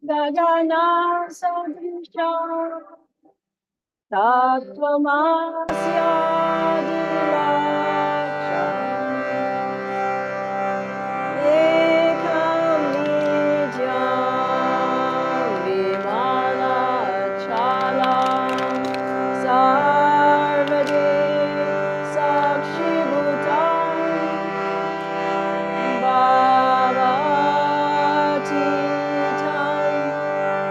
Gagana Sadrisha Tattvamasya Divacha Ekam Nityam Vimala Chalam Sarvade Sakshi Bhutam Bhavatitam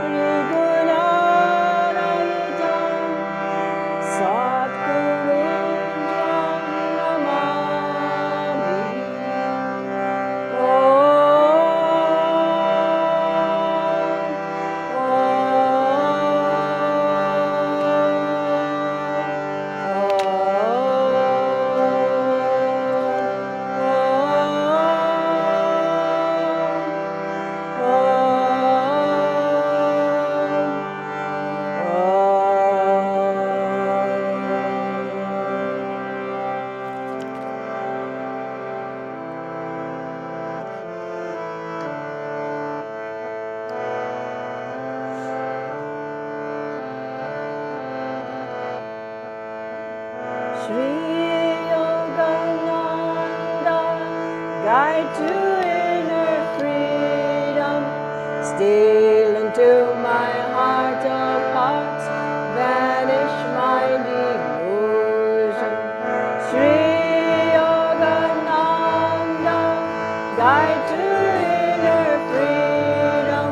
Trigunarantam Satgurunam Namami Shri Yogananda, guide to inner freedom, steal into my heart of hearts, vanish my delusion. Shri Yogananda, guide to inner freedom,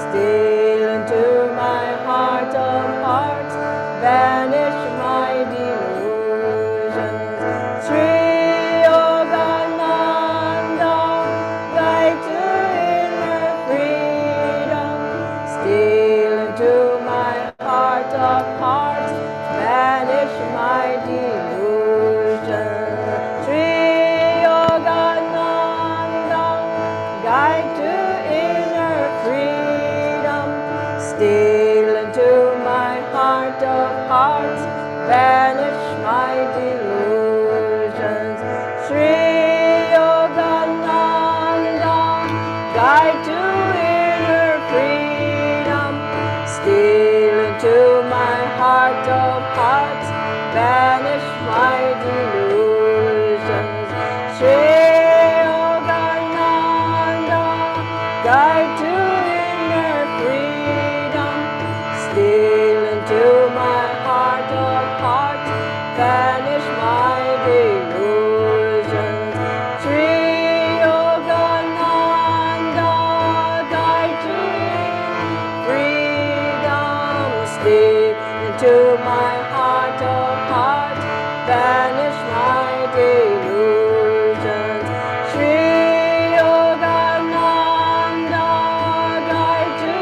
steal into my heart of hearts, vanish my delusion. Sri Yogananda, guide to inner freedom, steal into my heart of hearts, vanish my delusion. Sri Yogananda, guide to inner freedom, steal into my heart of hearts, vanish my delusions. Sri Yogananda, guide to inner freedom, steal into my heart of hearts, vanish my delusions. Sri Yogananda, guide to inner freedom, steal into my heart of hearts, vanish my delusions. Sri Yogananda, guide to freedom, steal into my heart of hearts, vanish my delusions. Sri Yogananda, guide to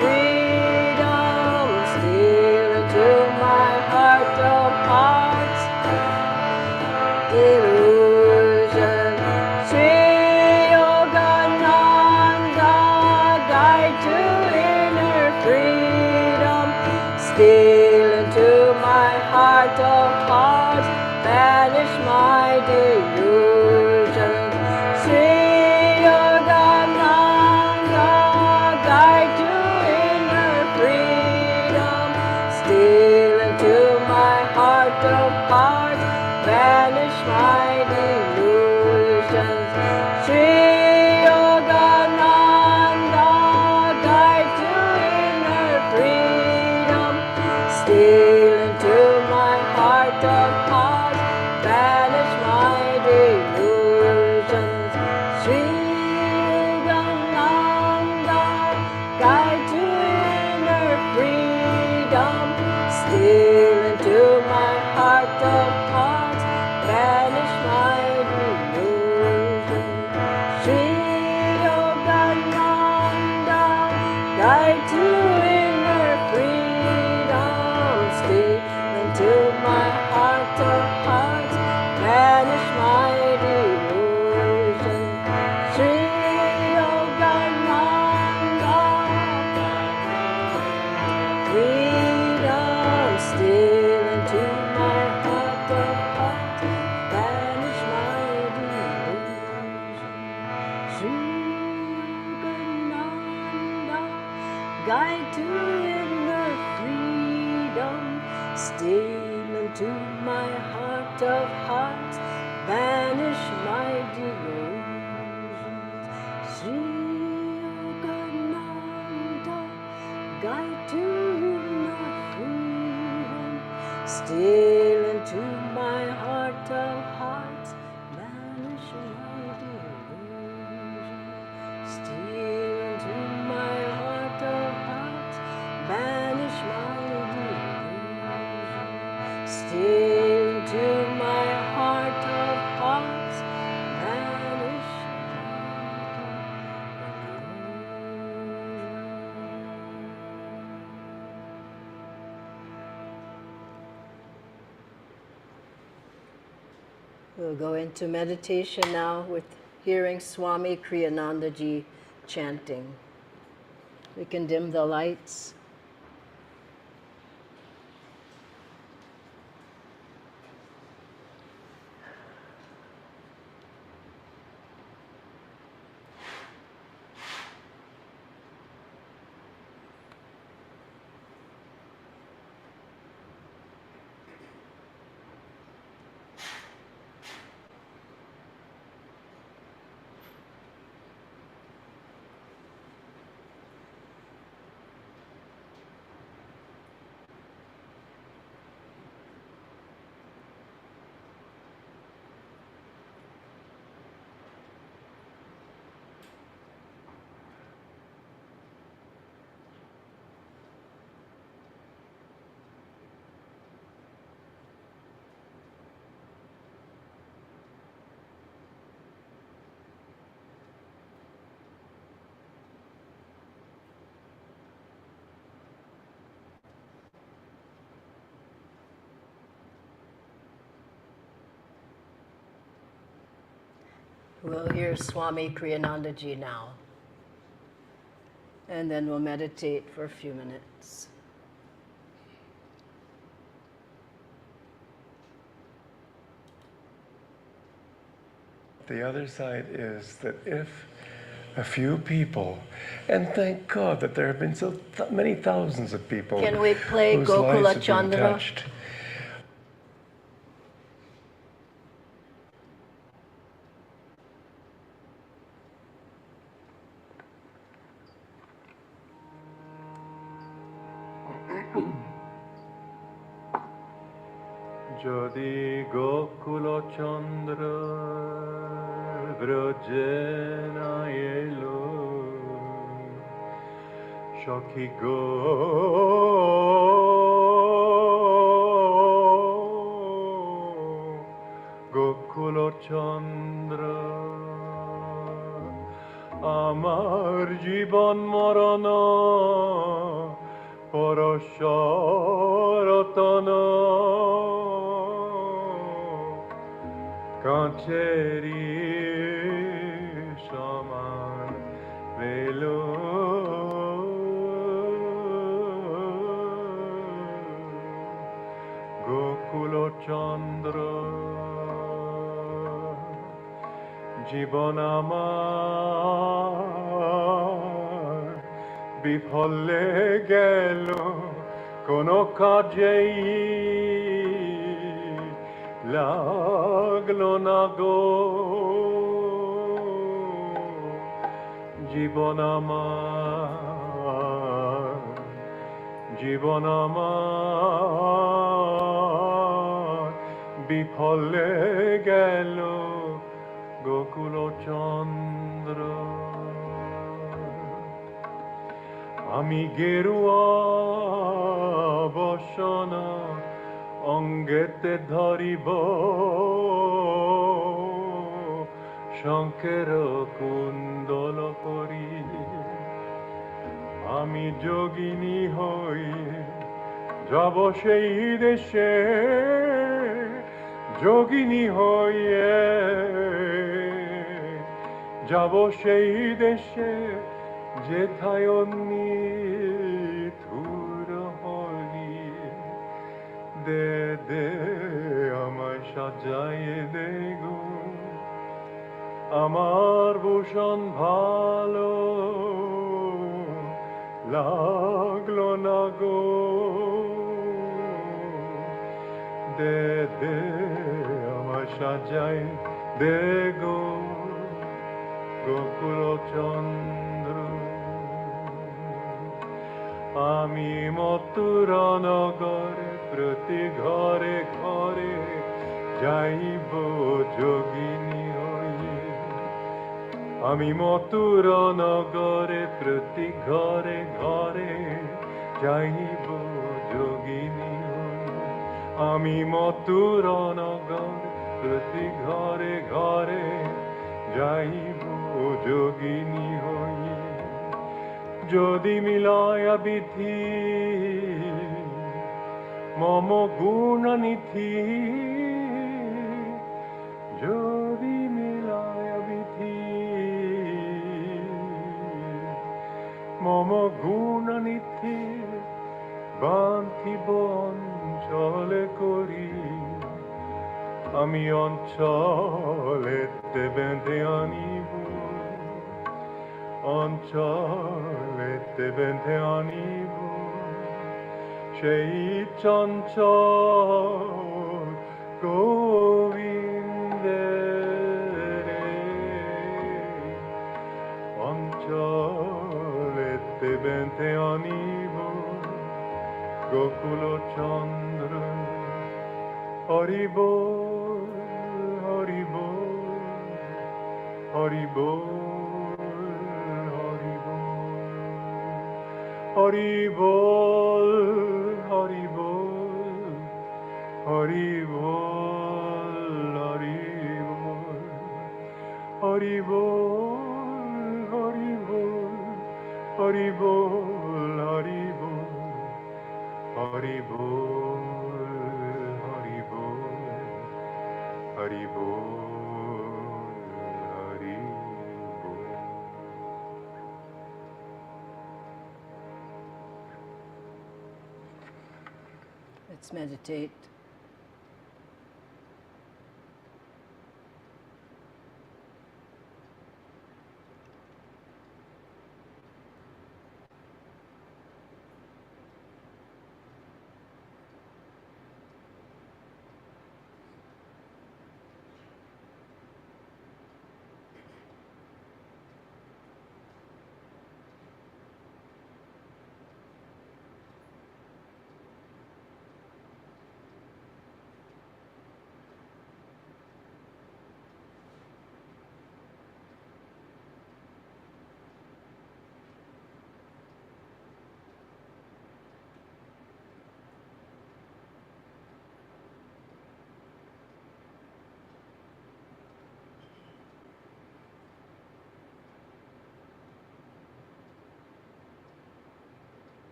freedom, steal into my heart of hearts, delusion. Sri Yogananda, guide to inner freedom, steal into my heart of hearts, vanish my delusion. Sri Yogananda, guide to inner freedom, steal into my heart of hearts, vanish my delusions. Sri Yogananda, guide to inner freedom, steal into my heart of hearts, vanish my delusions. Sri Yogananda, guide to inner freedom, steal into my heart of hearts, vanish my delusions. Sri Yogananda, guide to inner freedom, steal into my heart of hearts, vanish my delusions. Sri Yogananda, freedom, steal into my heart of hearts, vanish my delusions. Sri Yogananda, guide to inner freedom. Steal into my heart of hearts, banish my delusions. Sri Yogananda, guide to inner freedom. Steal into my heart of hearts, banish my delusions. Steal into my heart of hearts, banish my delusions. Steal into my heart of hearts, banish my delusions. We'll go into meditation now with hearing Swami Kriyananda ji chanting. We can dim the lights. We'll hear Swami Kriyananda ji now. And then we'll meditate for a few minutes. The other side is that if a few people, and thank God that there have been so many thousands of people Can we play whose Gokula lives have been Chandra? touched. যদি গোকুল চন্দ্র ব্রজে না এলো সখী গো গোকুল চন্দ্র আমার জীবন মরণ পরশরতন কাছেরি সমান below Gokul চন্দ্র জীবন আমার বিফলে গেল কোন কাজেই লাগলো না গো জীবন আমার বিফলে গেল গোকুল চন্দ্র আমি গেরুয়া বসন অঙ্গেতে ধরিব শঙ্কের কুণ্ডল করি আমি যোগিনী হই যাব সেই দেশে যোগিনী হইয়ে যাব সেই দেশে যেথায় অন্যি থুর হলি দে দে আমায় সাজাইয়ে দে গো আমার ভূষণ ভালো লা nago de আমার সাজাই দে গো গোকুল চন্দ্র আমি মথুর নগরে প্রতি ঘরে ঘরে যাইব যোগিনী হয়ে আমি মথুর নগরে প্রতি ঘরে ঘরে যাইব যোগিনী হয়ে আমি মথুর নগরে প্রতি ঘরে ঘরে যাইব যোগিনী হয়ে যদি মিলায়া বিধি মম গুণনিধি যদি মিলায়া বিধি মম গুণনিধি বান্ধিব অঞ্চলে করি আমি অঞ্চলেতে বেঁধে আনিব অঞ্চলেতে বেঁধে আনিব সেই চঞ্চল গোবিন্দের অঞ্চলেতে বেঁধে আনিব গোকুল চন্দ্র হরি বল হরি বল হরি বল হরি বল হরি বল হরি বল হরি বল হরি বল হরি বল হরি বল হরি বল হরি বল হরি বল হরি বল হরি বল Let's meditate.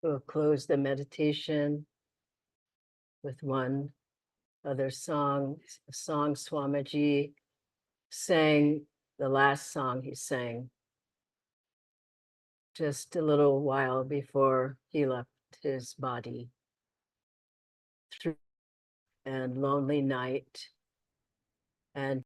We'll close the meditation with one other song, a song Swamiji sang, the last song he sang just a little while before he left his body. Through and lonely night and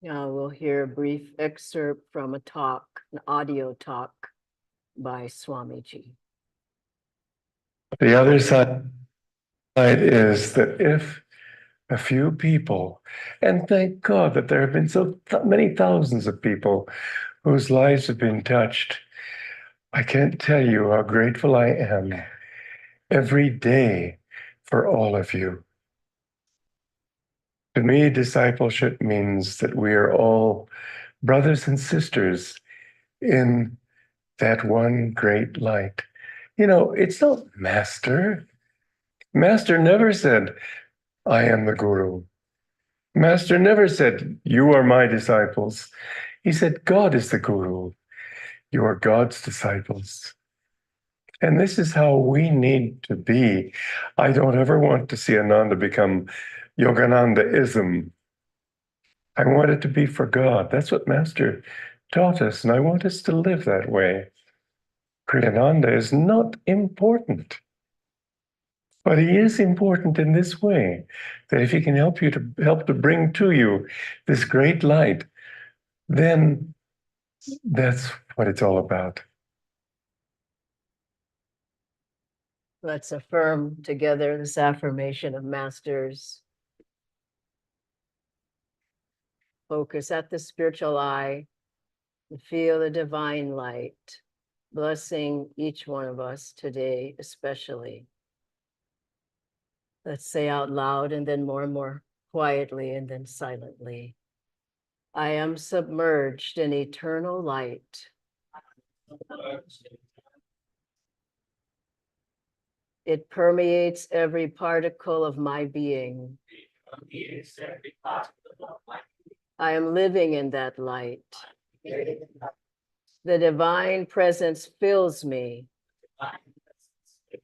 now we'll hear a brief excerpt from a talk, an audio talk by Swamiji. The other side is that if a few people, and thank God that there have been so many thousands of people whose lives have been touched, I can't tell you how grateful I am every day for all of you. To me, discipleship means that we are all brothers and sisters in that one great light. You know, it's not master. Master never said, I am the guru. Master never said, you are my disciples. He said, God is the guru. You are God's disciples. And this is how we need to be. I don't ever want to see Ananda become Yoganandaism. I want it to be for God. That's what Master taught us, and I want us to live that way. Kriyananda is not important, but he is important in this way, that if he can help to bring to you this great light, then that's what it's all about. Let's affirm together this affirmation of Masters. Focus at the spiritual eye and feel the divine light, blessing each one of us today, especially. Let's say out loud and then more and more quietly and then silently. I am submerged in eternal light. It permeates every particle of my being. I am living in that light. The divine presence fills me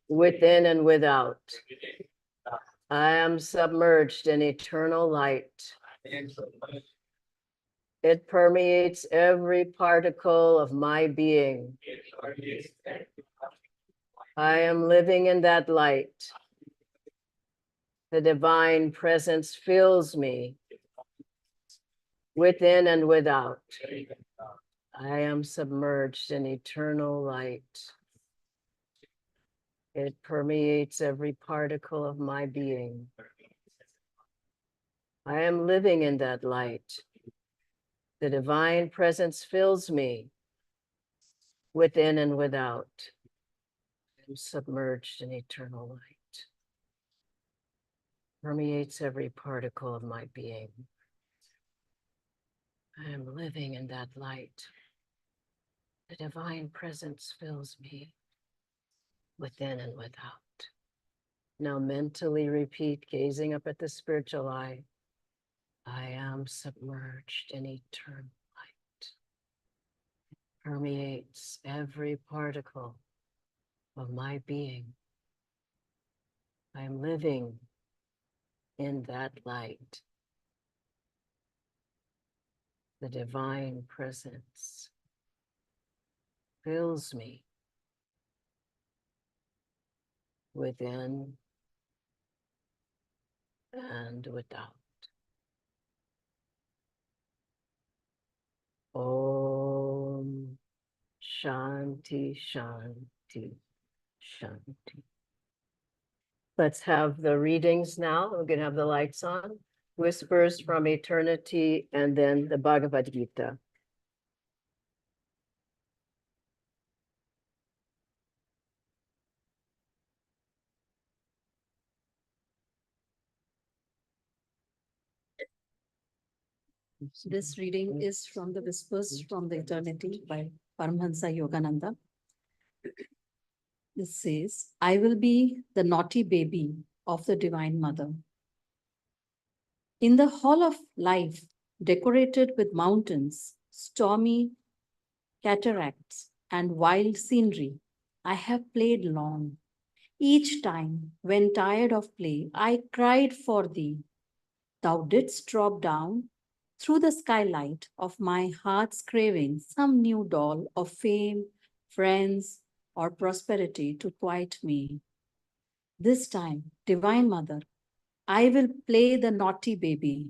within and without. I am submerged in eternal light. It permeates every particle of my being. I am living in that light. The divine presence fills me within and without. I am submerged in eternal light. It permeates every particle of my being. I am living in that light. The divine presence fills me within and without. I am submerged in eternal light. Permeates every particle of my being. I am living in that light. The divine presence fills me within and without. Now mentally repeat, gazing up at the spiritual eye. I am submerged in eternal light. It permeates every particle of my being. I am living in that light. The divine presence fills me within and without. Om Shanti Shanti Shanti. Let's have the readings now. We're going to have the lights on. Whispers from Eternity, and then the Bhagavad Gita. This reading is from the Whispers from the Eternity by Paramahansa Yogananda. This says, I will be the naughty baby of the Divine Mother. In the hall of life, decorated with mountains, stormy cataracts, and wild scenery, I have played long. Each time, when tired of play, I cried for thee. Thou didst drop down through the skylight of my heart's craving, some new doll of fame, friends, or prosperity to quiet me. This time, Divine Mother, I will play the naughty baby.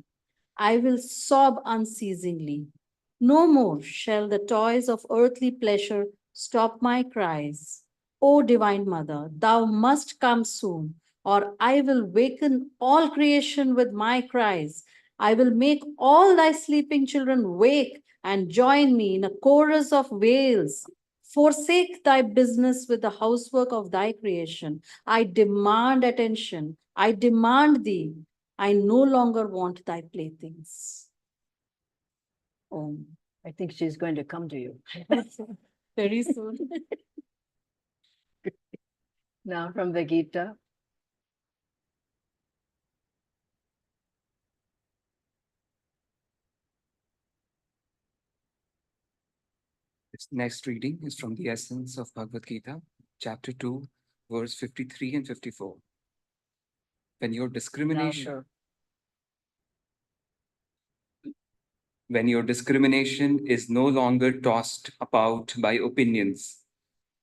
I will sob unceasingly. No more shall the toys of earthly pleasure stop my cries. O Divine Mother, thou must come soon, or I will waken all creation with my cries. I will make all thy sleeping children wake and join me in a chorus of wails. Forsake thy business with the housework of thy creation. I demand attention. I demand thee. I no longer want thy playthings. Om. I think she's going to come to you. Very soon. Now from the Gita. This next reading is from the Essence of Bhagavad Gita, chapter 2, verse 53 and 54. When your discrimination, when your discrimination is no longer tossed about by opinions,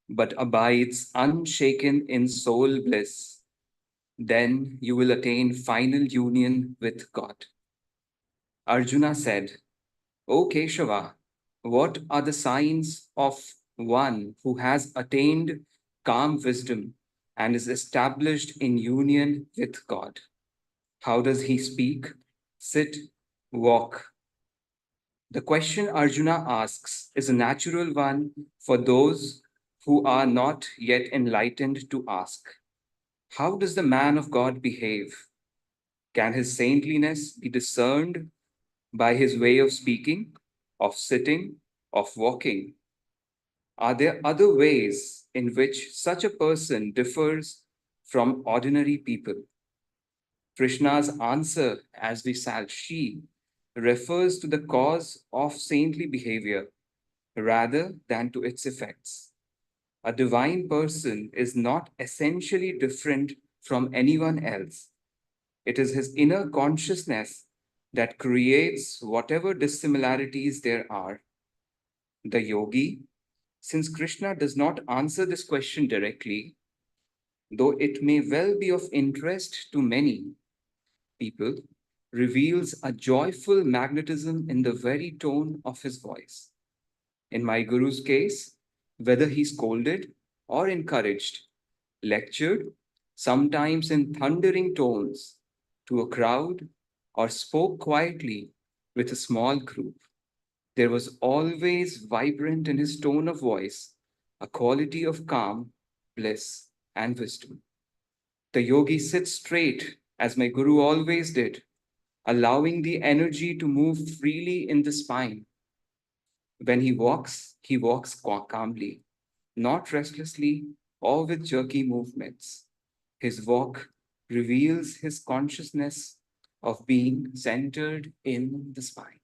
but abides unshaken in soul bliss, then you will attain final union with God. Arjuna said, O Keshava, what are the signs of one who has attained calm wisdom and is established in union with God? How does he speak, sit, walk? The question Arjuna asks is a natural one for those who are not yet enlightened to ask. How does the man of God behave? Can his saintliness be discerned by his way of speaking, of sitting, of walking? Are there other ways in which such a person differs from ordinary people. Krishna's answer, as we shall see, refers to the cause of saintly behavior rather than to its effects. A divine person is not essentially different from anyone else. It is his inner consciousness that creates whatever dissimilarities there are. The yogi, since Krishna does not answer this question directly, though it may well be of interest to many people, reveals a joyful magnetism in the very tone of his voice. In my guru's case, whether he scolded or encouraged, lectured, sometimes in thundering tones, to a crowd, or spoke quietly with a small group, there was always vibrant in his tone of voice a quality of calm, bliss, and wisdom. The yogi sits straight, as my guru always did, allowing the energy to move freely in the spine. When he walks calmly, not restlessly or with jerky movements. His walk reveals his consciousness of being centered in the spine.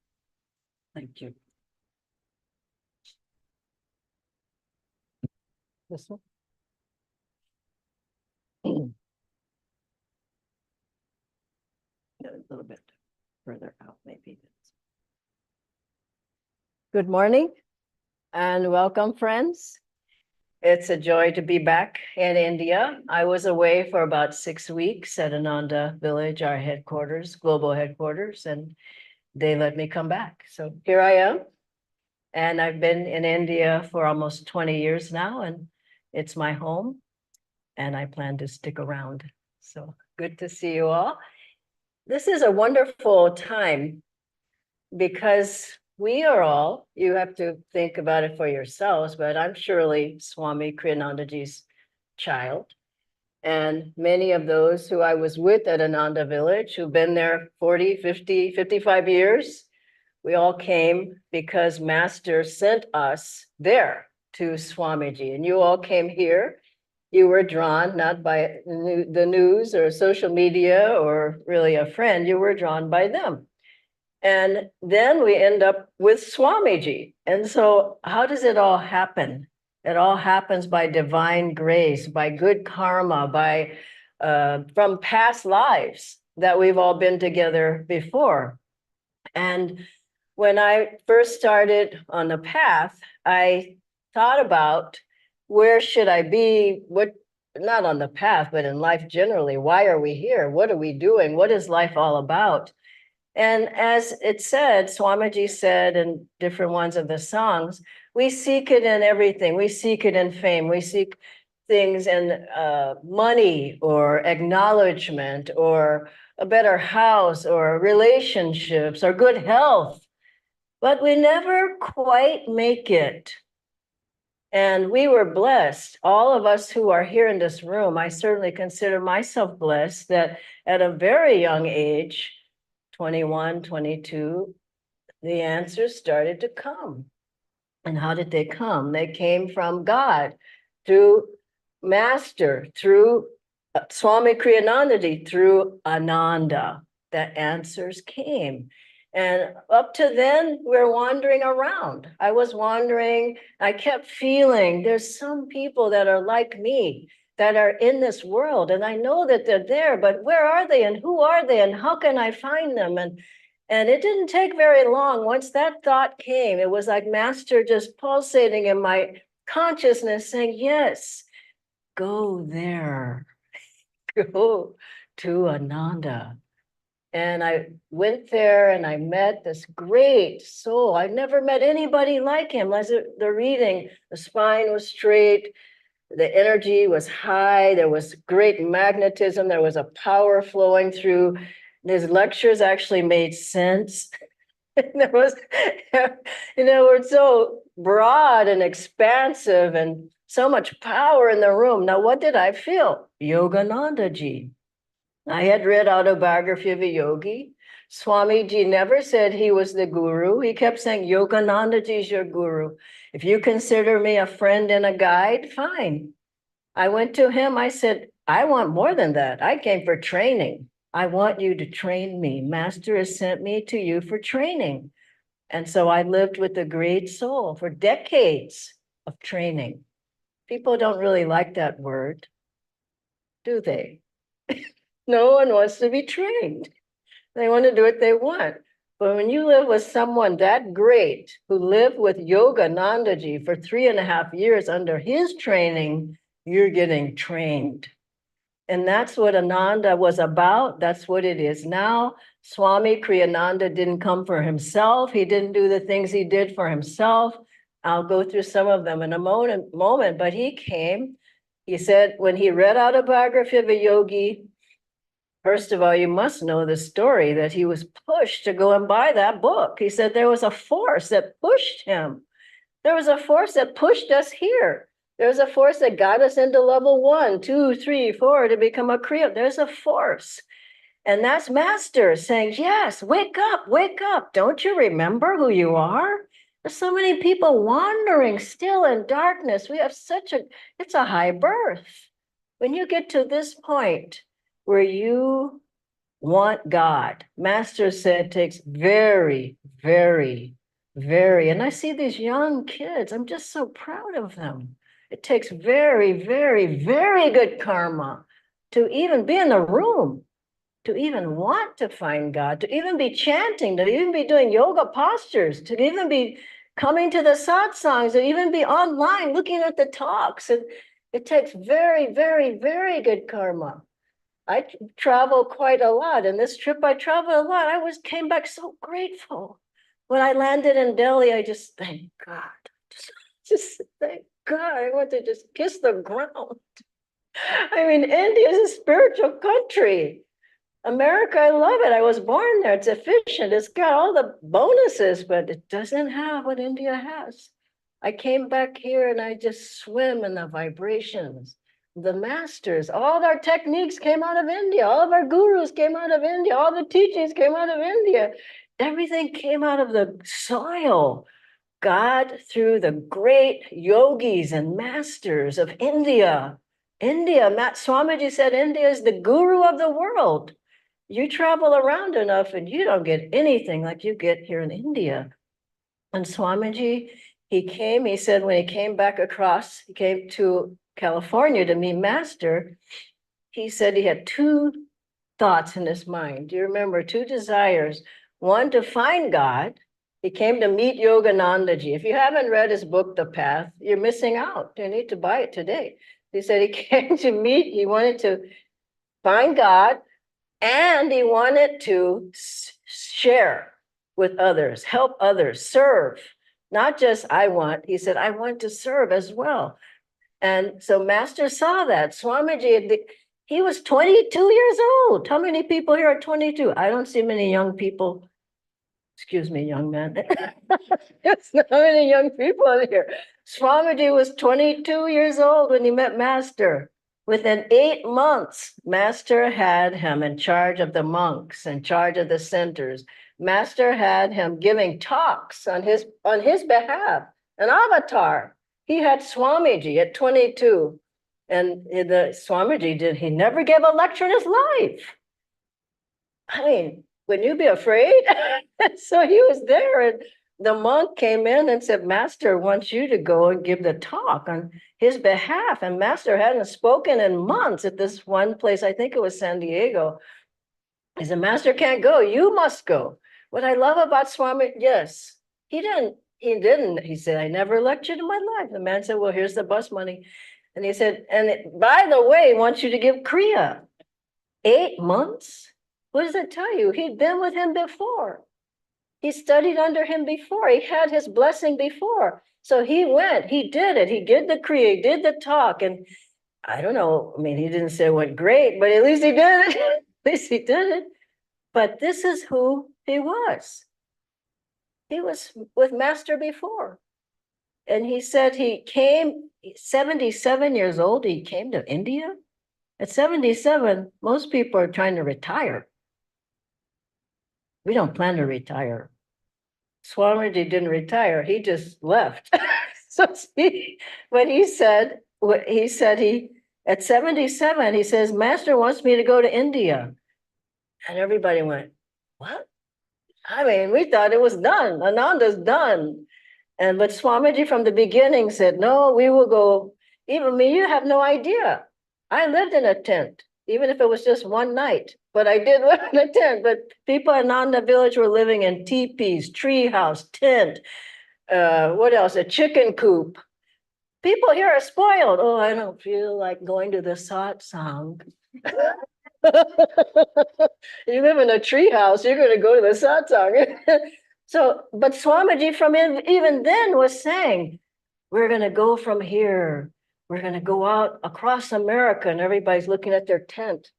Thank you. This one? A little bit further out, maybe. Good morning and welcome, friends. It's a joy to be back in India. I was away for about 6 weeks at Ananda Village, our headquarters, global headquarters, and they let me come back. So here I am. And I've been in India for almost 20 years now, and it's my home, and I plan to stick around. So good to see you all. This is a wonderful time because we are all, you have to think about it for yourselves, but I'm surely Swami Kriyanandaji's child. And many of those who I was with at Ananda Village, who've been there 40, 50, 55 years, we all came because Master sent us there to Swamiji. And you all came here. You were drawn not by the news or social media or really a friend, you were drawn by them. And then we end up with Swamiji. And so how does it all happen? It all happens by divine grace, by good karma, by from past lives that we've all been together before. And when I first started on the path, I thought about where should I be, what, not on the path, but in life generally. Why are we here? What are we doing? What is life all about? And as it said, Swamiji said in different ones of the songs, we seek it in everything. We seek it in fame. We seek things in money or acknowledgement or a better house or relationships or good health. But we never quite make it. And we were blessed, all of us who are here in this room. I certainly consider myself blessed that at a very young age, 21, 22, the answers started to come. And how did they come? They came from God through Master, through Swami Kriyananda, through Ananda. The answers came. And up to then, we're wandering around. I was wandering. I kept feeling there's some people that are like me that are in this world. And I know that they're there, but where are they and who are they and how can I find them? And it didn't take very long. Once that thought came, it was like Master just pulsating in my consciousness saying, yes, go there, go to Ananda. And I went there and I met this great soul. I've never met anybody like him. As the reading, the spine was straight, the energy was high, there was great magnetism, there was a power flowing through. His lectures actually made sense. There was, were so broad and expansive and so much power in the room. Now, what did I feel? Yogananda-ji. I had read Autobiography of a Yogi. Swamiji never said he was the guru. He kept saying, Yogananda-ji is your guru. If you consider me a friend and a guide, fine. I went to him, I said, I want more than that. I came for training. I want you to train me. Master has sent me to you for training. And so I lived with a great soul for decades of training. People don't really like that word, do they? No one wants to be trained. They want to do what they want. But when you live with someone that great who lived with Yoganandaji for 3.5 years under his training, you're getting trained. And that's what Ananda was about. That's what it is now. Swami Kriyananda didn't come for himself. He didn't do the things he did for himself. I'll go through some of them in a moment, but he came. He said, when he read Autobiography of a Yogi, first of all, you must know the story that he was pushed to go and buy that book. He said there was a force that pushed him. There was a force that pushed us here. There's a force that got us into level 1, 2, 3, 4 to become a Kriya. There's a force. And that's Master saying, yes, wake up, wake up. Don't you remember who you are? There's so many people wandering still in darkness. We have it's a high birth. When you get to this point where you want God, Master said takes very, very, very, and I see these young kids, I'm just so proud of them. It takes very, very, very good karma to even be in the room, to even want to find God, to even be chanting, to even be doing yoga postures, to even be coming to the satsangs, to even be online looking at the talks. And it takes very, very, very good karma. I travel quite a lot. And this trip I traveled a lot. Came back so grateful. When I landed in Delhi, I just thank God. Just thank God. I want to just kiss the ground. I mean, India is a spiritual country. America, I love it. I was born there. It's efficient. It's got all the bonuses, but it doesn't have what India has. I came back here and I just swim in the vibrations. The masters, all our techniques came out of India. All of our gurus came out of India. All the teachings came out of India. Everything came out of the soil. God, through the great yogis and masters of India. Swamiji said India is the guru of the world. You travel around enough and you don't get anything like you get here in India. And Swamiji, he said when he came back across, he came to California to meet Master, he said he had 2 thoughts in his mind. Do you remember 2 desires? One, to find God. He came to meet Yoganandaji. If you haven't read his book, The Path, you're missing out. You need to buy it today. He said he came to meet, he wanted to find God, and he wanted to share with others, help others, serve. Not just he said, I want to serve as well. And so Master saw that. Swamiji, he was 22 years old. How many people here are 22? I don't see many young people. Excuse me, young man. There's not many young people in here. Swamiji was 22 years old when he met Master. Within 8 months, Master had him in charge of the monks, in charge of the centers. Master had him giving talks on his behalf, an avatar. He had Swamiji at 22. And the Swamiji he never gave a lecture in his life. I mean, wouldn't you be afraid? So he was there, and the monk came in and said, Master wants you to go and give the talk on his behalf. And Master hadn't spoken in months at this one place. I think it was San Diego. He said, Master can't go. You must go. What I love about Swami, yes, he didn't. He said, I never lectured in my life. The man said, well, here's the bus money. And he said, by the way, he wants you to give Kriya. 8 months? What does it tell you? He'd been with him before. He studied under him before. He had his blessing before. So he went, he did it. He did the Kriya, did the talk. And I don't know, I mean, he didn't say it went great, but at least he did it. At least he did it. But this is who he was. He was with Master before. And he said he came, 77 years old, he came to India. At 77, most people are trying to retire. We don't plan to retire. Swamiji didn't retire, he just left. So he said At 77, he says, Master wants me to go to India. And everybody went, what? I mean, we thought it was done. Ananda's done. But Swamiji from the beginning said, no, we will go. Even me, you have no idea. I lived in a tent, even if it was just one night. But I did live in a tent. But people in Ananda village were living in teepees, tree house, tent. What else? A chicken coop. People here are spoiled. Oh, I don't feel like going to the satsang. You live in a tree house, you're going to go to the satsang. So, but Swamiji from even then was saying, we're going to go from here. We're going to go out across America, and everybody's looking at their tent.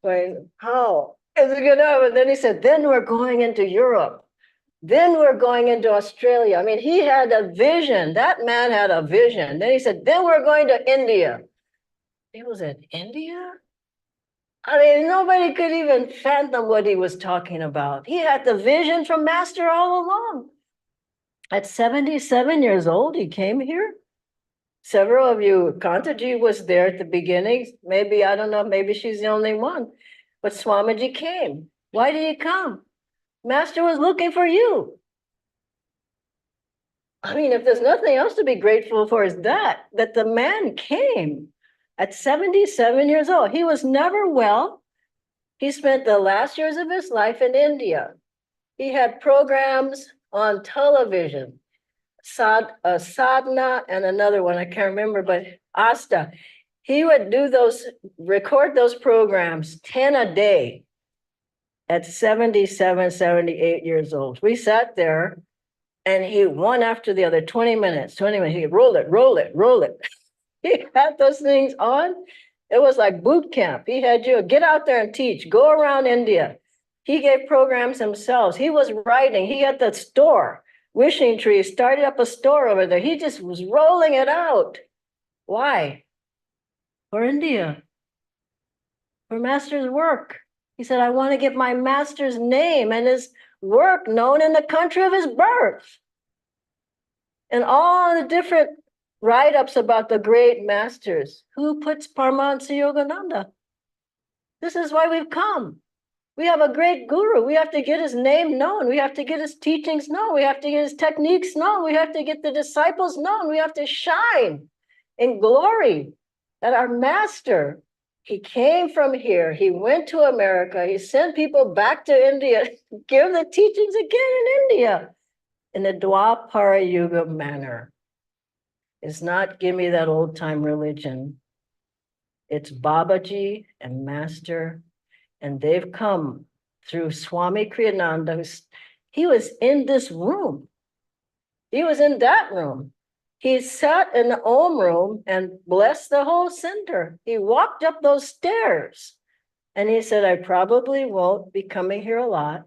Going, how is it going to happen? Then he said, then we're going into Europe. Then we're going into Australia. I mean, he had a vision. That man had a vision. Then he said, then we're going to India. People said, India? I mean, nobody could even fathom what he was talking about. He had the vision from Master all along. At 77 years old, he came here. Several of you, Kantaji was there at the beginning. Maybe, I don't know, maybe she's the only one. But Swamiji came. Why did he come? Master was looking for you. I mean, if there's nothing else to be grateful for, is that the man came at 77 years old. He was never well. He spent the last years of his life in India. He had programs on television, Sadhana and another one, I can't remember, but Asta. He would record those programs, 10 a day. At 77, 78 years old. We sat there and he one after the other, 20 minutes, he'd roll it, roll it, roll it. He had those things on. It was like boot camp. He had you get out there and teach, go around India. He gave programs himself. He was writing. He had the store, Wishing Tree, started up a store over there. He just was rolling it out. Why? For India, for Master's work. He said, I want to get my Master's name and his work known in the country of his birth. And all the different write-ups about the great masters. Who puts Paramahansa Yogananda? This is why we've come. We have a great guru. We have to get his name known. We have to get his teachings known. We have to get his techniques known. We have to get the disciples known. We have to shine in glory that our master, he came from here. He went to America. He sent people back to India, give the teachings again in India in the Dwapara Yuga manner. It's not give me that old time religion. It's Babaji and Master, and they've come through Swami Kriyananda. He was in this room. He was in that room. He sat in the Om room and blessed the whole center. He walked up those stairs and he said, I probably won't be coming here a lot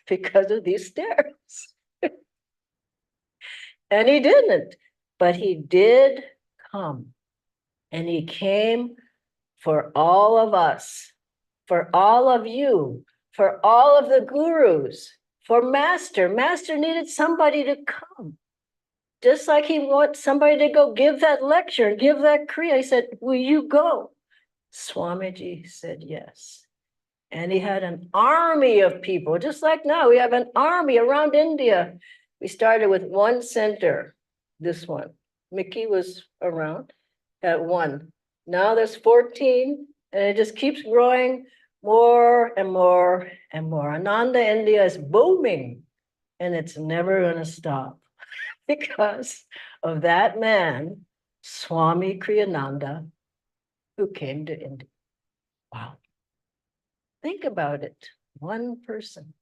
because of these stairs. And he didn't, but he did come. And he came for all of us, for all of you, for all of the gurus, for Master. Master needed somebody to come. Just like he wants somebody to go give that lecture, give that kriya. He said, will you go? Swamiji said yes. And he had an army of people, just like now, we have an army around India. We started with one center, this one. Mickey was around at one. Now there's 14, and it just keeps growing more and more and more. Ananda India is booming, and it's never going to stop. Because of that man, Swami Kriyananda, who came to India. Wow. Think about it. One person.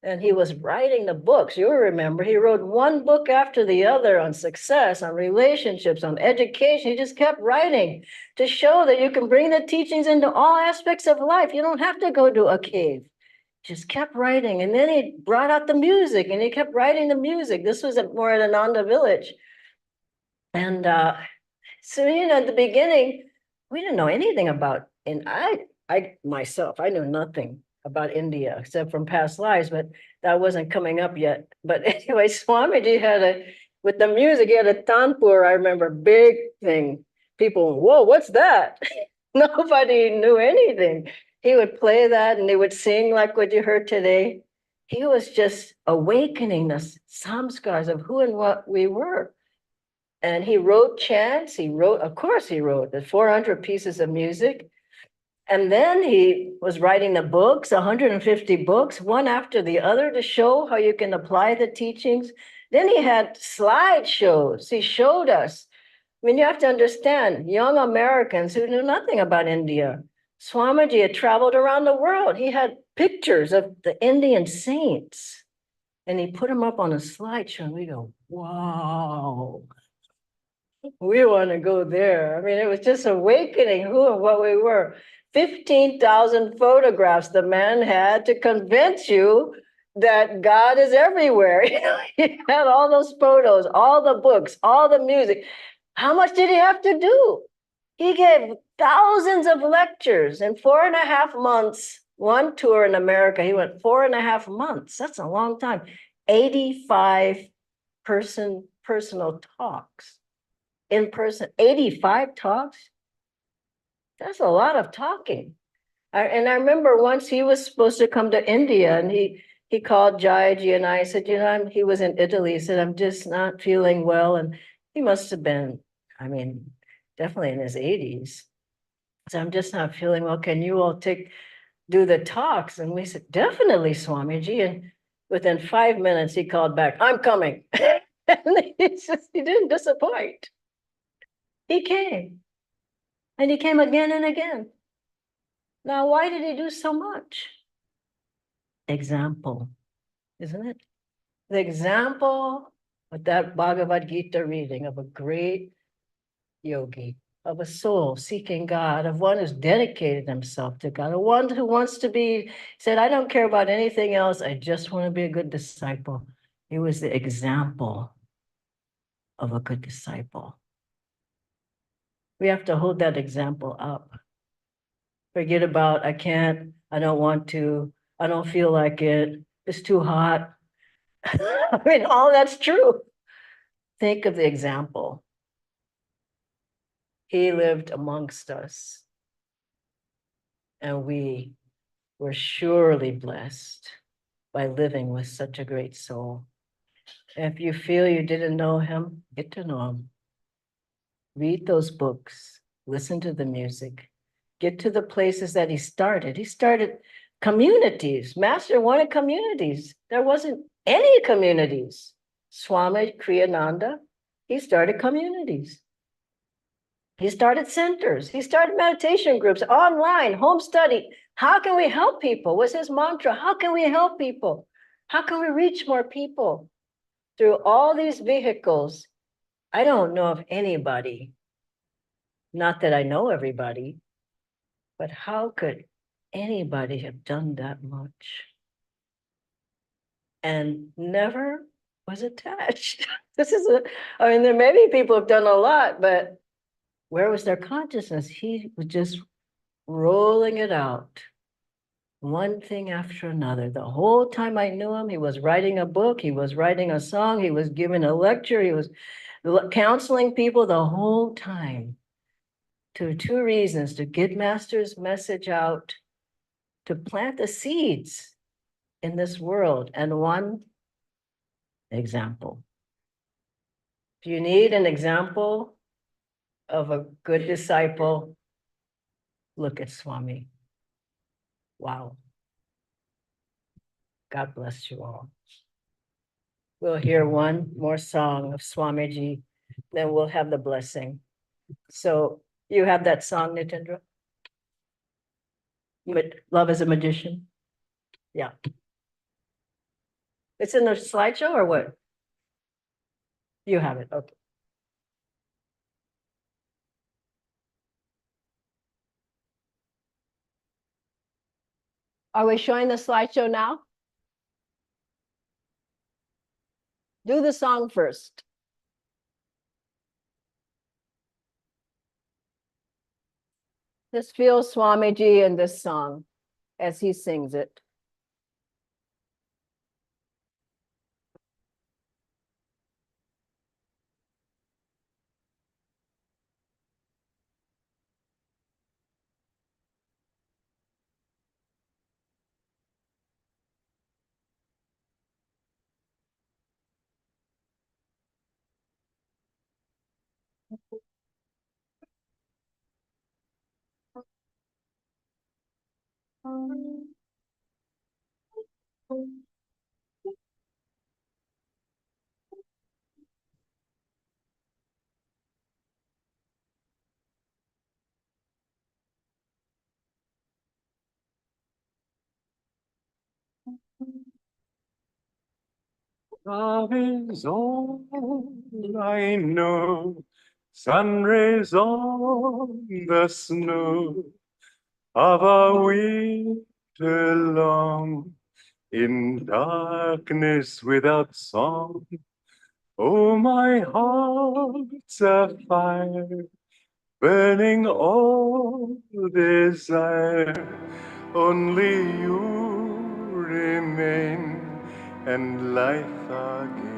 And he was writing the books. You'll remember he wrote one book after the other on success, on relationships, on education. He just kept writing to show that you can bring the teachings into all aspects of life. You don't have to go to a cave. Just kept writing. And then he brought out the music and he kept writing the music. This was more at Ananda village. And so, at the beginning, we didn't know anything about, and I myself, I knew nothing about India except from past lives, but that wasn't coming up yet. But anyway, Swamiji had with the music, he had a tanpur, I remember, big thing. people, whoa, what's that? Nobody knew anything. He would play that and they would sing like what you heard today. He was just awakening the samskars of who and what we were. And he wrote chants. He wrote, of course, he wrote the 400 pieces of music. And then he was writing the books, 150 books, one after the other to show how you can apply the teachings. Then he had slideshows. He showed us. I mean, you have to understand, young Americans who knew nothing about India. Swamiji had traveled around the world. He had pictures of the Indian saints. And he put them up on a slideshow. And we go, wow. We want to go there. I mean, it was just awakening who and what we were. 15,000 photographs the man had to convince you that God is everywhere. He had all those photos, all the books, all the music. How much did he have to do? He gave thousands of lectures in 4.5 months. One tour in America, he went 4.5 months. That's a long time. 85 personal talks. In person, 85 talks. That's a lot of talking. And I remember once he was supposed to come to India and he called Jayaji and I said, he was in Italy. He said, I'm just not feeling well. And he must have been, I mean, definitely in his 80s. So I'm just not feeling well. Can you all do the talks? And we said, definitely, Swamiji. And within 5 minutes, he called back, I'm coming. And he didn't disappoint. He came. And he came again and again. Now, why did he do so much? Example, isn't it? The example of that Bhagavad Gita reading of a great yogi, of a soul seeking God, of one who's dedicated himself to God, of one who wants to be, said, I don't care about anything else. I just want to be a good disciple. He was the example of a good disciple. We have to hold that example up. Forget about, I can't, I don't want to, I don't feel like it, it's too hot. I mean, all that's true. Think of the example. He lived amongst us, and we were surely blessed by living with such a great soul. If you feel you didn't know him, get to know him. Read those books, listen to the music, get to the places that he started. He started communities. Master wanted communities. There wasn't any communities. Swami Kriyananda, he started communities. He started centers. He started meditation groups, online, home study. How can we help people? Was his mantra. How can we help people? How can we reach more people? Through all these vehicles, I don't know of anybody, not that I know everybody, but how could anybody have done that much? And never was attached. I mean, there maybe people have done a lot, but where was their consciousness? He was just rolling it out, one thing after another. The whole time I knew him, he was writing a book, he was writing a song, he was giving a lecture, he was counseling people the whole time. Two reasons: to get Master's message out, to plant the seeds in this world, and one example. If you need an example of a good disciple, look at Swami. Wow. God bless you all. We'll hear one more song of Swamiji, then we'll have the blessing. So you have that song, Nitendra? Love is a Magician? Yeah. It's in the slideshow or what? You have it, okay. Are we showing the slideshow now? Do the song first. Just feel Swamiji in this song as he sings it. Love is all I know. Sun rays on the snow of a winter long, in darkness without song. Oh, my heart's a fire, burning all desire. Only you remain, and life again.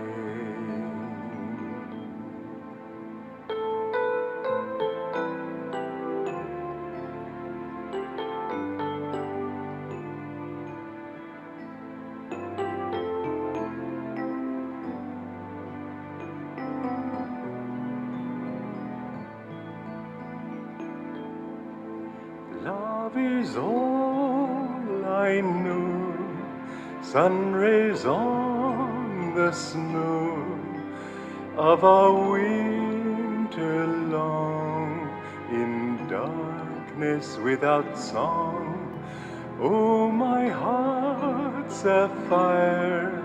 Love is all I know. Sun rays on the snow of a winter long, in darkness without song. Oh, my heart's a fire,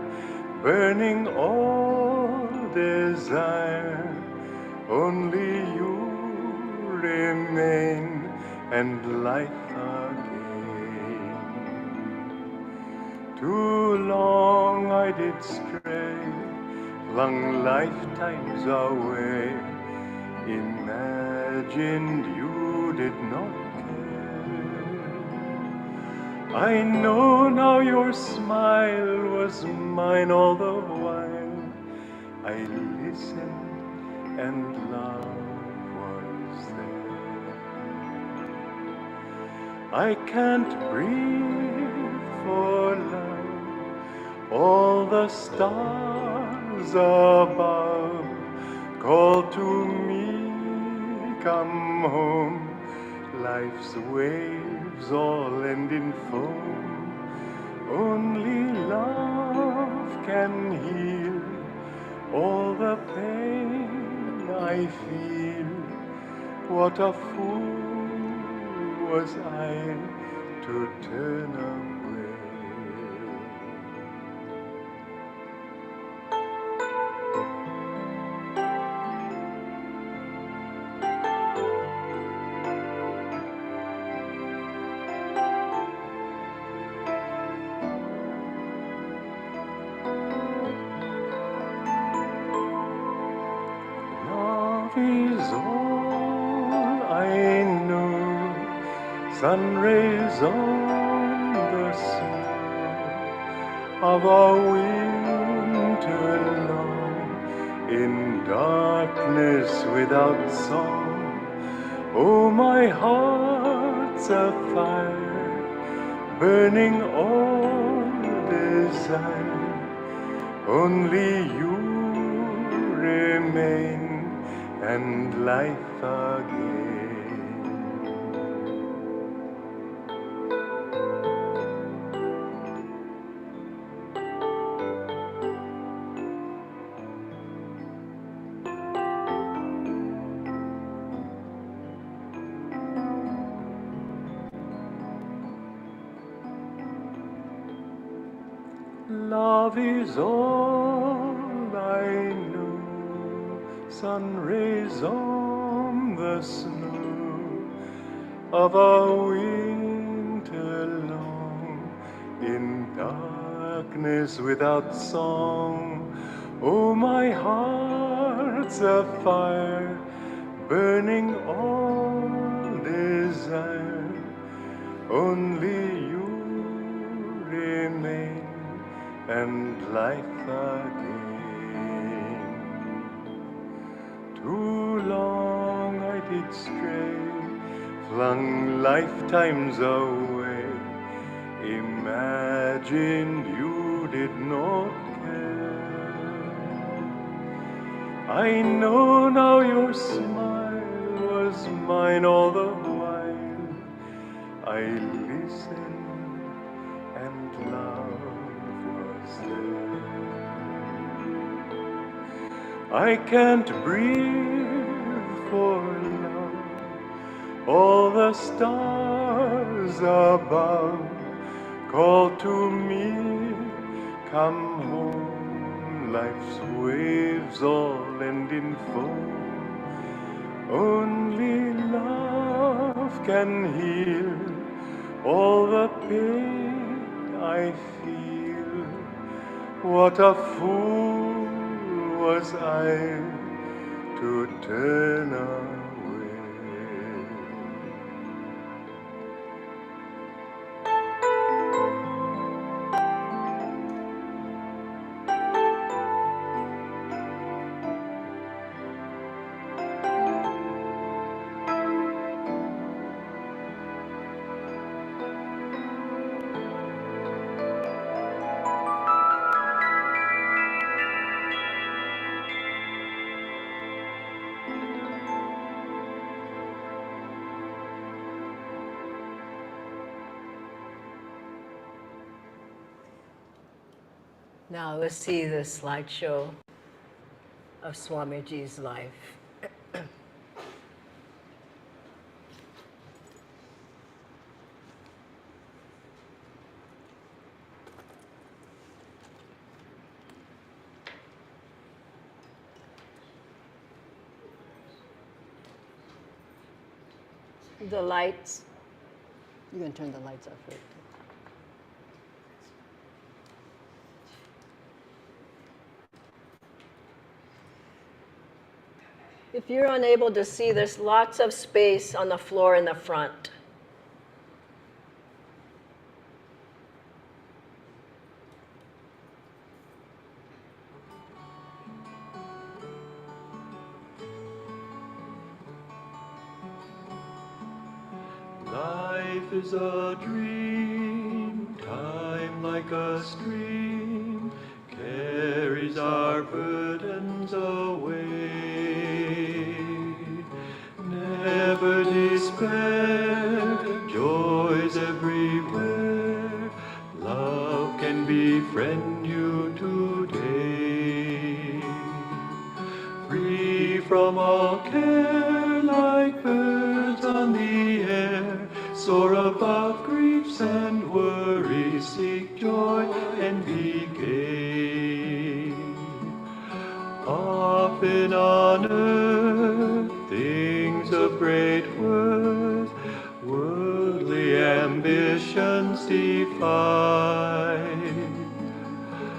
burning all desire. Only you remain, and life again. Too long I did stray, flung lifetimes away, imagined you did not care. I know now your smile was mine all the while. I listened and love was there. I can't breathe for love. All the stars above call to me, come home. Life's waves all end in foam. Only love can heal all the pain I feel. What a fool was I to turn away. Love is all I know. Sun rays on the snow of a winter long, in darkness without song. Oh, my heart's a fire, burning all desire. Only you remain, and life again. Love is all I know. Sun rays on the snow of a winter long, in darkness without song. Oh, my heart's a fire, burning all desire. Only you remain, and life again. Too long I did stray, flung lifetimes away, imagined you did not care. I know now your smile was mine all the while. I listened and love was there. I can't breathe for love. All the stars above call to me, come home. Life's waves all end in foam. Only love can heal all the pain I feel. What a fool was I to turn away. Now let's see the slideshow of Swamiji's life. The lights, you can turn the lights off right. If you're unable to see, there's lots of space on the floor in the front. Life is a dream, time like a stream, carries our burdens away. Never despair, joys everywhere, love can befriend you today. Free from all care, like birds on the air, soar above griefs and worries, seek joy and be gay. Often on earth, things of great worth, worldly ambitions defy.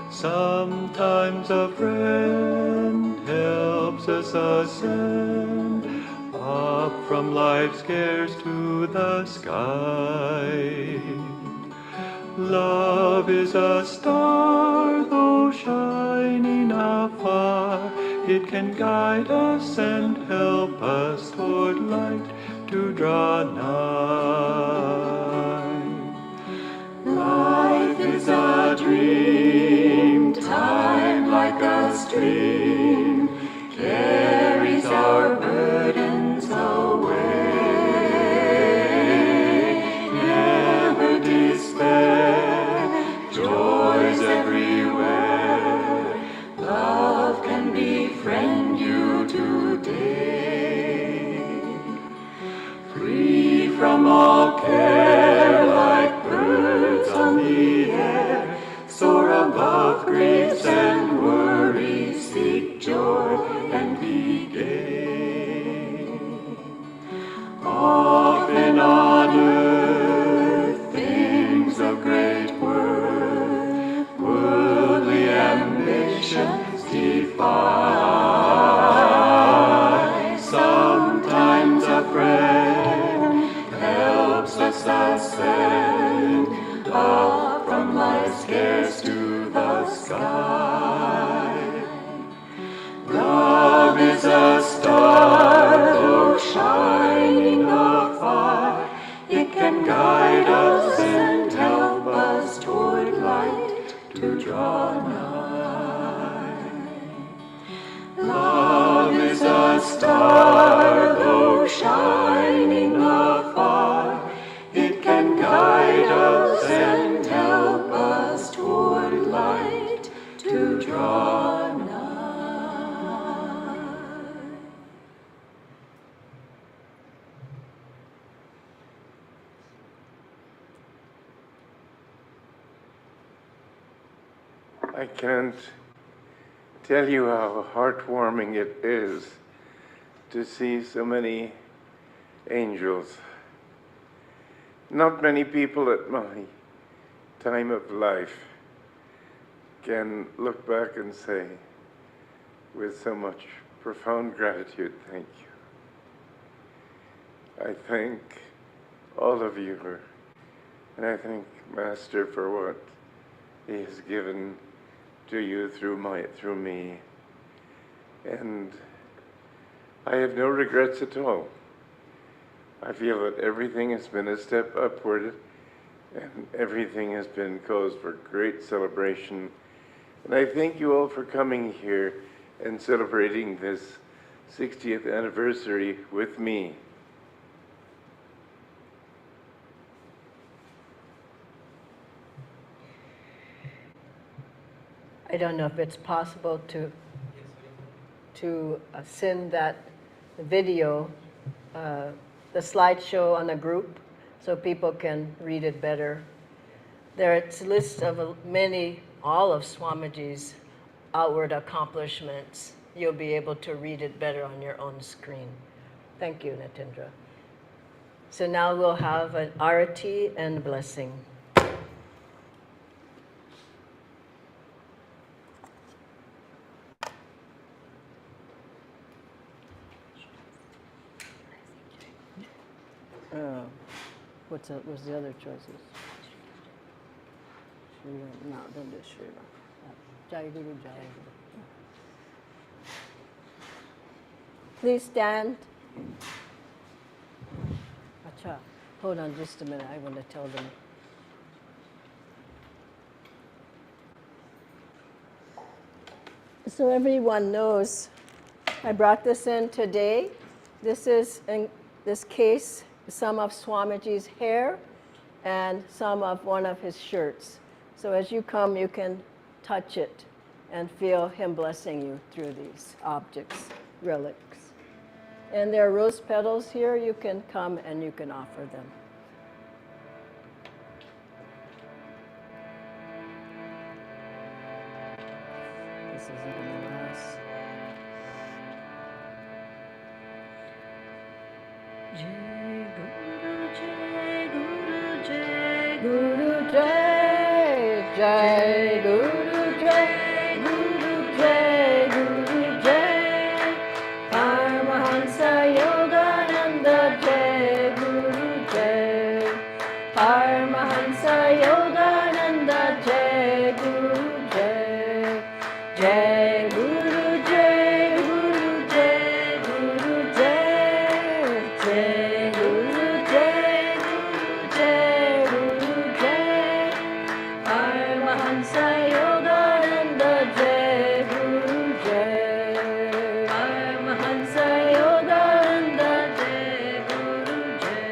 Sometimes a friend helps us ascend up from life's cares to the sky. Love is a star, though shining afar, it can guide us and help us toward light to draw nigh. Life is a dream, time like a stream, carries our burdens away. Never despair, joys everywhere, love can befriend you today. Free from all care, like birds on the air, soar above griefs and worries, seek joy and be gay. Often on earth, things of great worth, worldly ambitions defy. Sometimes a friend helps us ascend up from life's cares to the sky. Love is a star, though shining afar, it can guide us and help us toward light to draw nigh. Love star, though shining afar, it can guide us and help us toward light to draw nigh. I can't tell you how heartwarming it is to see so many angels. Not many people at my time of life can look back and say with so much profound gratitude, thank you. I thank all of you, and I thank Master for what he has given to you through me. And I have no regrets at all. I feel that everything has been a step upward, and everything has been cause for great celebration. And I thank you all for coming here and celebrating this 60th anniversary with me. I don't know if it's possible to send that video, the slideshow on a group, so people can read it better. It's a list of all of Swamiji's outward accomplishments. You'll be able to read it better on your own screen. Thank you, Natindra. So now we'll have an arati and blessing. What's the other choices? No, don't do Shri Ram. Jai Guru, Jai Guru. Please stand. Acha, hold on just a minute. I want to tell them. So everyone knows, I brought this in today. This is, in this case, some of Swamiji's hair and some of one of his shirts. So as you come, you can touch it and feel him blessing you through these objects, relics. And there are rose petals here. You can come and you can offer them. This is it in the last. Jai Guru, Jai Guru, Jai Guru, Jai, Jai Guru, Jai Guru, Jai Guru, Jai, Paramahansa Yogananda, Jai Guru, Jai, Paramahansa Yogananda, Jai Guru, Jai, Jai Guru, Jai Guru, Jai Guru, Jai, Jai Guru, Jai Guru, Jai Guru, Jai, Paramahansa Yogananda, Jai Guru, Jai, Paramahansa Yogananda, Jai Guru, Jai,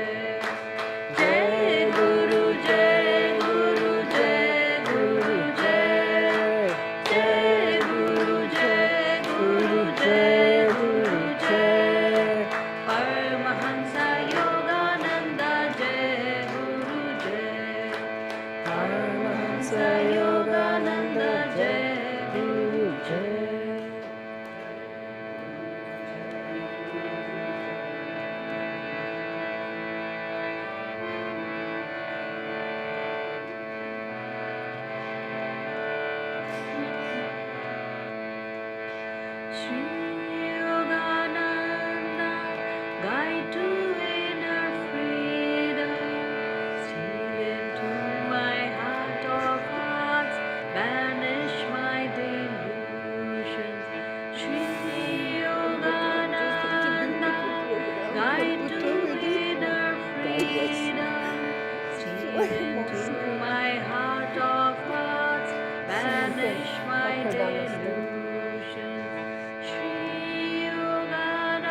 Jai Guru, Jai Guru, Jai Guru, Jai, Jai Guru, Jai Guru, Jai Guru, Jai, Paramahansa Yogananda, Jai Guru, Jai, Paramahansa Yogananda, Jai Guru, Jai. Shri Yogananda, guide to inner freedom, steal into my heart of hearts, banish my delusions. Shri Yogananda, guide to inner freedom, steal into my heart of hearts, banish my delusions. Shri Yogananda,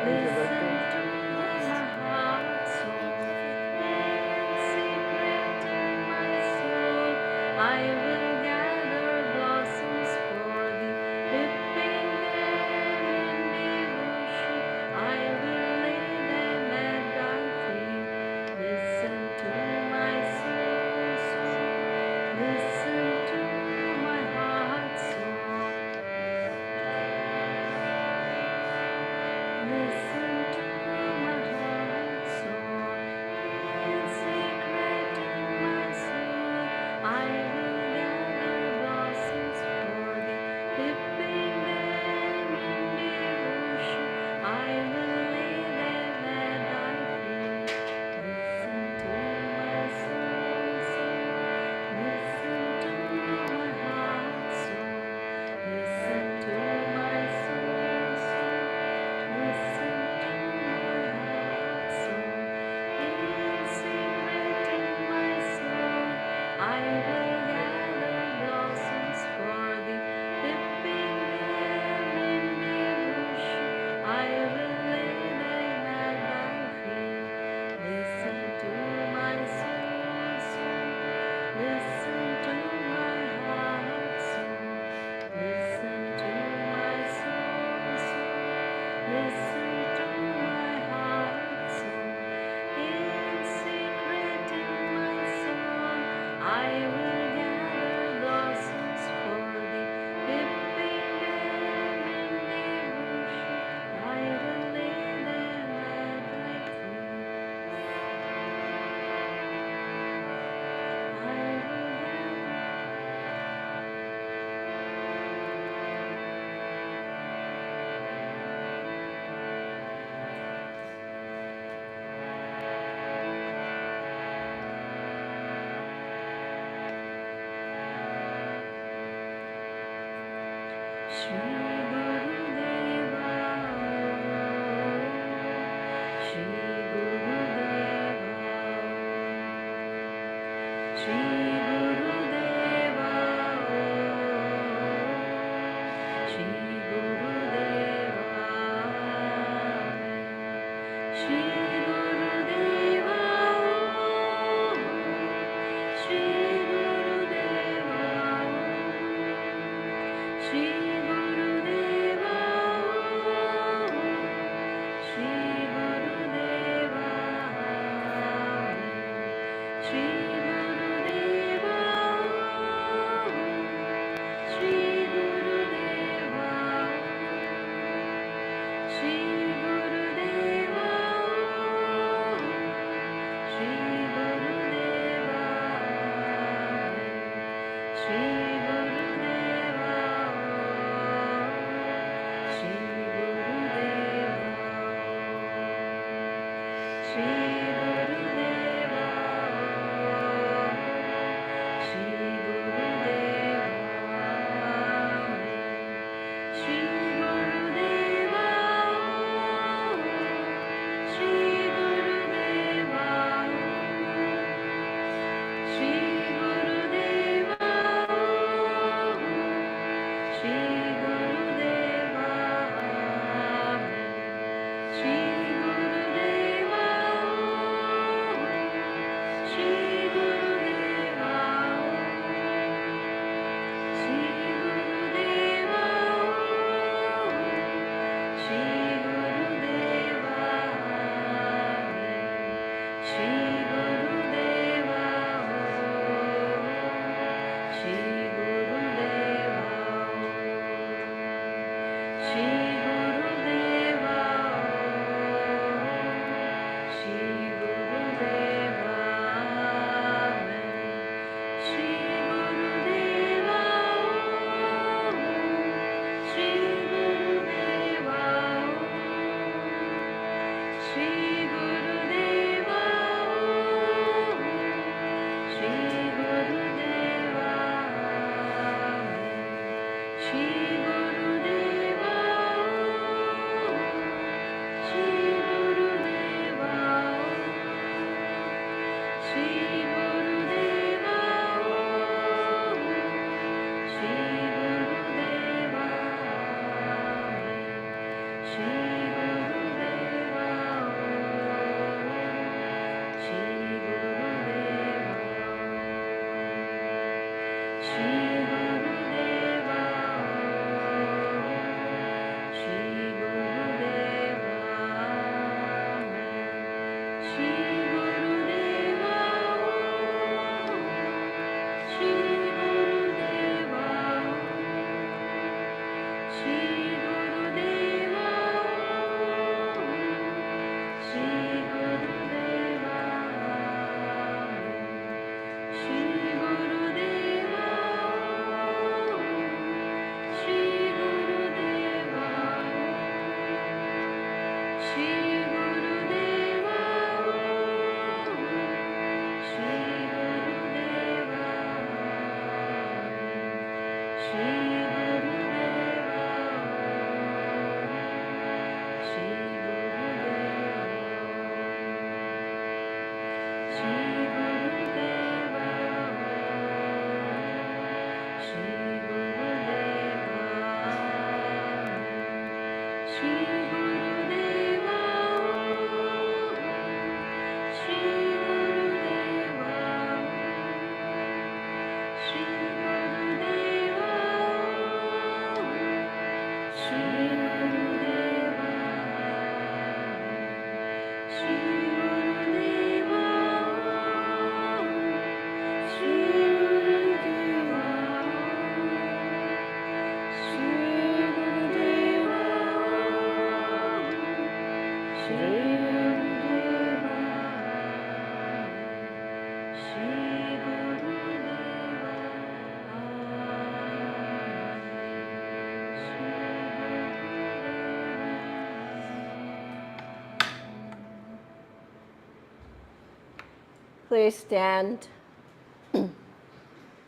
When's your Listen birthday? to my heart song, in secret in my soul. I will gather blossoms for thee, dipping them in devotion. I will lay them at thy feet. Listen to my soul song, listen to my heart song. Listen to my heart song, in secret in my soul. I will gather blossoms for thee, dipping them in devotion. I will lay them at thy feet. Listen to my soul song, listen to my heart song, listen to my soul song. Listen to my heart song, in secret in my soul. I will gather blossoms for thee, dipping them in devotion. I will lay them at thy feet. Listen to my soul song, listen to my heart song, listen to my soul song. Listen to my heart song, in secret in my soul. I will gather blossoms for thee, dipping them in devotion. I will lay them at thy feet. I will gather. Shri Gurudeva, Shri Gurudeva, Shri Gurudeva, Shri Gurudeva, Shri Gurudeva, Shri Gurudeva, Shri Gurudeva. Please stand.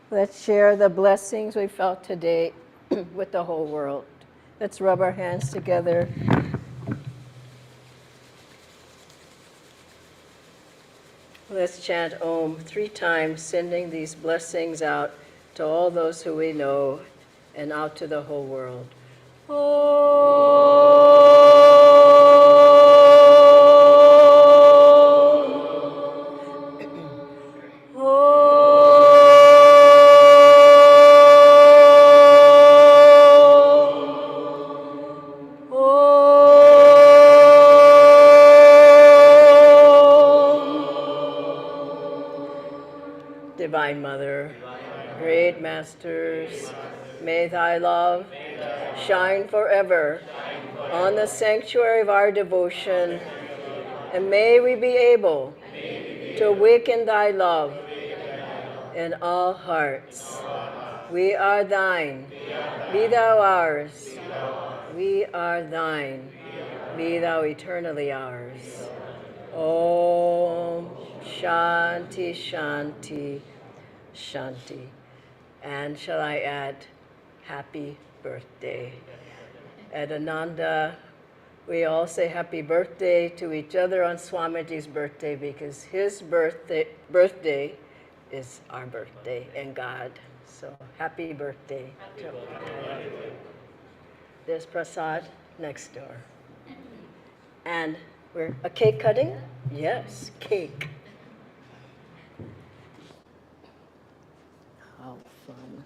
Let's share the blessings we felt today with the whole world. Let's rub our hands together. Let's chant Om 3 times, sending these blessings out to all those who we know and out to the whole world. Divine Mother, great masters, may thy love shine forever on the sanctuary of our devotion, and may we be able to awaken thy love in all hearts. We are thine, be thou ours. We are thine, be thou eternally ours. Om Shanti Shanti Shanti. And shall I add, happy birthday. At Ananda, we all say happy birthday to each other on Swamiji's birthday because his birthday is our birthday in God. So happy birthday. There's prasad next door. And we're a cake cutting? Yes, cake. How fun.